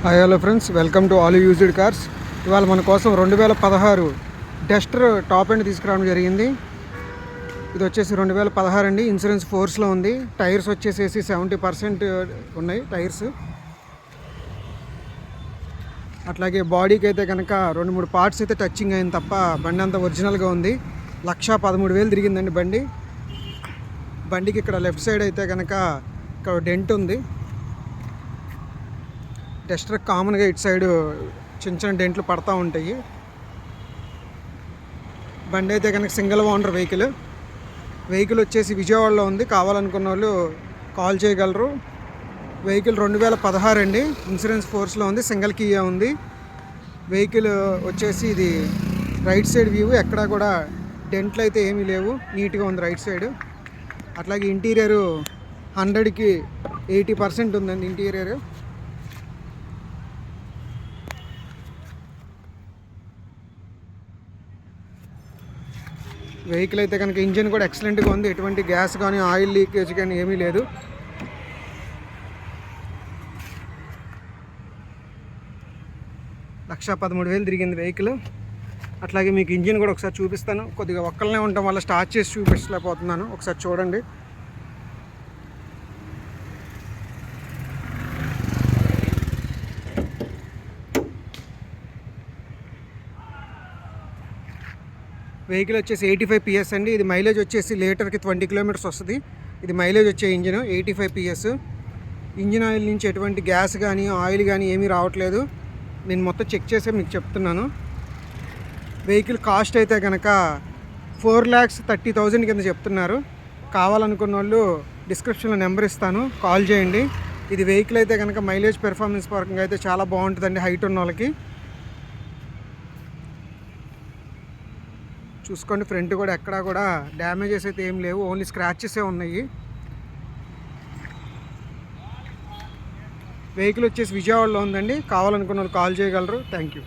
Hi hello friends, welcome to all used cars. ఇవాళ మన కోసం 2016 డస్టర్ టాప్ ఎండ్ తీసుకురావడం జరిగింది. ఇది వచ్చేసి 2016 అండి. ఇన్సూరెన్స్ ఫోర్స్లో ఉంది. టైర్స్ వచ్చేసేసి 70% ఉన్నాయి టైర్స్. అట్లాగే బాడీకి అయితే కనుక 2-3 పార్ట్స్ అయితే టచింగ్ అయింది తప్ప బండి అంతా ఒరిజినల్గా ఉంది. 1,13,000 తిరిగిందండి బండికి. ఇక్కడ లెఫ్ట్ సైడ్ అయితే కనుక ఇక్కడ డెంట్ ఉంది. డస్టర్ కామన్గా ఇటు సైడ్ చిన్న చిన్న డెంట్లు పడతా ఉంటాయి. బండి అయితే కనుక సింగిల్ ఓనర్ వెహికల్ వచ్చేసి విజయవాడలో ఉంది. కావాలనుకున్న వాళ్ళు కాల్ చేయగలరు. వెహికల్ 2016 అండి. ఇన్సూరెన్స్ ఫోర్స్లో ఉంది. సింగిల్ కీయే ఉంది. వెహికల్ వచ్చేసి ఇది రైట్ సైడ్ వ్యూ. ఎక్కడా కూడా డెంట్లు అయితే ఏమీ లేవు. నీట్గా ఉంది రైట్ సైడ్. అట్లాగే ఇంటీరియరు 100కి 80% ఉందండి ఇంటీరియర్. వెహికల్ అయితే కనుక ఇంజిన్ కూడా ఎక్సలెంట్గా ఉంది. ఎటువంటి గ్యాస్ కానీ ఆయిల్ లీకేజ్ కానీ ఏమీ లేదు. $1,13,000 తిరిగింది వెహికల్. అట్లాగే మీకు ఇంజిన్ కూడా ఒకసారి చూపిస్తాను. కొద్దిగా ఒక్కళ్ళనే ఉండటం వల్ల స్టార్ట్ చేసి చూపించలేకపోతున్నాను. ఒకసారి చూడండి. వెహికల్ వచ్చేసి 85 PS అండి. ఇది మైలేజ్ వచ్చేసి లీటర్కి 20 కిలోమీటర్స్ వస్తుంది. ఇది మైలేజ్ వచ్చే ఇంజిన్ 85 PS. ఇంజిన్ ఆయిల్ నుంచి ఎటువంటి గ్యాస్ కానీ ఆయిల్ కానీ ఏమీ రావట్లేదు. నేను మొత్తం చెక్ చేసి మీకు చెప్తున్నాను. వెహికల్ కాస్ట్ అయితే కనుక 4,30,000 కింద చెప్తున్నారు. కావాలనుకున్న వాళ్ళు డిస్క్రిప్షన్లో నెంబర్ ఇస్తాను, కాల్ చేయండి. ఇది వెహికల్ అయితే కనుక మైలేజ్ పెర్ఫార్మెన్స్ పరంగా అయితే చాలా బాగుంటుందండి హైట్ ఉన్న వాళ్ళకి. చూసుకోండి, ఫ్రంట్ కూడా ఎక్కడా కూడా డ్యామేజెస్ అయితే ఏం లేవు. ఓన్లీ స్క్రాచెసే ఉన్నాయి. వెహికల్ వచ్చేసి విజయవాడలో ఉందండి. కావాలనుకున్న వాళ్ళు కాల్ చేయగలరు. Thank you.